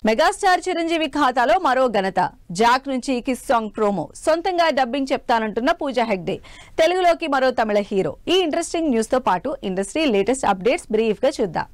Megastar Chiranjeevi ఖాతాలో మరో ఘనత. జాక్ నుంచి కిస్ సాంగ్ ప్రోమో. సొంతంగా డబ్బింగ్ చెప్తానంటున్న పూజా హెగ్డే. తెలుగులోకి మరో తమిళ హీరో. ఈ ఇంట్రెస్టింగ్ న్యూస్ తో పాటు ఇండస్ట్రీ లేటెస్ట్ అప్డేట్స్ బ్రీఫ్ గా చూద్దాం.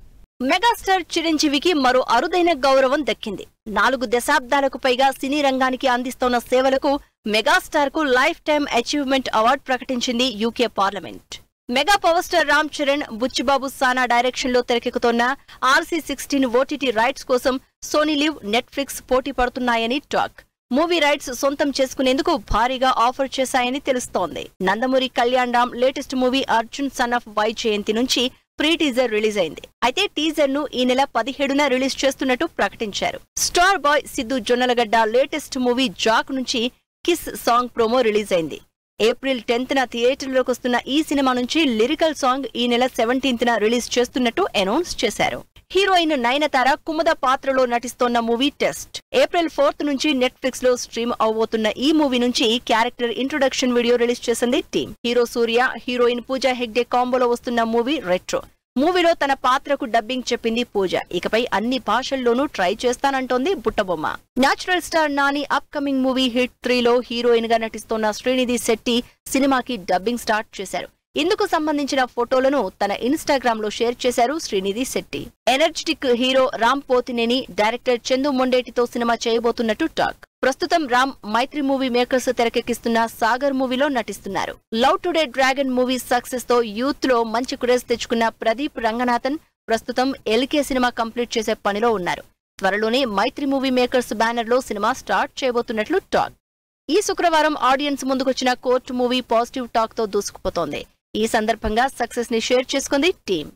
మెగాస్టార్ చిరంజీవికి మరో అరుదైన గౌరవం దక్కింది. 4 దశాబ్దాలకు పైగా సినీ రంగానికి అందిస్తున్న సేవలకు మెగాస్టార్ కు లైఫ్ టైమ్ అచీవ్మెంట్ అవార్డు ప్రకటించింది UK parliament. Mega power star Ram Charan, Buchibabu Sana direction లో తెరకెక్కుతున్న RC16 ఓటీటీ రైట్స్ కోసం సోనీ లివ్, నెట్ఫ్లిక్స్ పోటీ పడుతున్నాయని టాక్. మూవీ రైట్స్ సొంతం చేసుకునేందుకు భారీగా ఆఫర్ చేశాయని తెలుస్తోంది. Nandamuri Kalyan Ram latest movie Arjun son of Vyjayanthi నుంచి ప్రీ టీజర్ రిలీజ్ అయింది. అయితే టీజర్ ను ఈ నెల 17న రిలీజ్ చేస్తున్నట్టు ప్రకటించారు. Star boy Siddhu Jonnalagadda latest movie Jack నుంచి కిస్ సాంగ్ ప్రోమో రిలీజ్ అయింది. ఏప్రిల్ 10న థియేటర్లోకి వస్తున్న ఈ సినిమా నుంచి లిరికల్ సాంగ్ ఈ నెల 17న రిలీజ్ చేస్తున్నట్టు అనౌన్స్ చేశారు. హీరోయిన్ నయనతార కుముద పాత్రలో నటిస్తోన్న మూవీ టెస్ట్. ఏప్రిల్ 4th నుంచి నెట్ఫ్లిక్స్ లో స్ట్రీమ్ అవబోతున్న ఈ మూవీ నుంచి క్యారెక్టర్ ఇంట్రొడక్షన్ వీడియో రిలీజ్ చేసింది టీమ్. హీరో సూర్య, హీరోయిన్ పూజా హెగ్డే కాంబోలో వస్తున్న మూవీ రెట్రో. మూవీలో తన పాత్రకు డబ్బింగ్ చెప్పింది పూజ. ఇకపై అన్ని భాషల్లోనూ ట్రై చేస్తానంటోంది Buttabomma. Natural star Nani upcoming movie hit 3లో హీరోయిన్ గా నటిస్తోన్న శ్రీనిధి శెట్టి సినిమాకి డబ్బింగ్ స్టార్ట్ చేశారు. ఇందుకు సంబంధించిన ఫోటోలను తన ఇన్స్టాగ్రామ్ లో షేర్ చేశారు Srinidhi Shetty. Energetic hero Ram Pothineni director Chandu మొండేటితో సినిమా చేయబోతున్నట్టు టాక్. ప్రస్తుతం రామ్ మైత్రి మూవీ మేకర్స్ తెరకెక్కిస్తున్న సాగర్ మూవీలో నటిస్తున్నారు. Love today dragon movie success తో యూత్ లో మంచి క్రేజ్ తెచ్చుకున్న ప్రదీప్ రంగనాథన్ ప్రస్తుతం ఎల్కే సినిమా కంప్లీట్ చేసే పనిలో ఉన్నారు. త్వరలోనే మైత్రి మూవీ మేకర్స్ బ్యానర్ లో సినిమా స్టార్ట్ చేయబోతున్నట్లు టాక్. ఈ శుక్రవారం ఆడియన్స్ ముందుకొచ్చిన కోర్టు మూవీ పాజిటివ్ టాక్ తో దూసుకుపోతోంది. ఈ సందర్భంగా సక్సెస్ ని షేర్ చేసుకుంది టీమ్.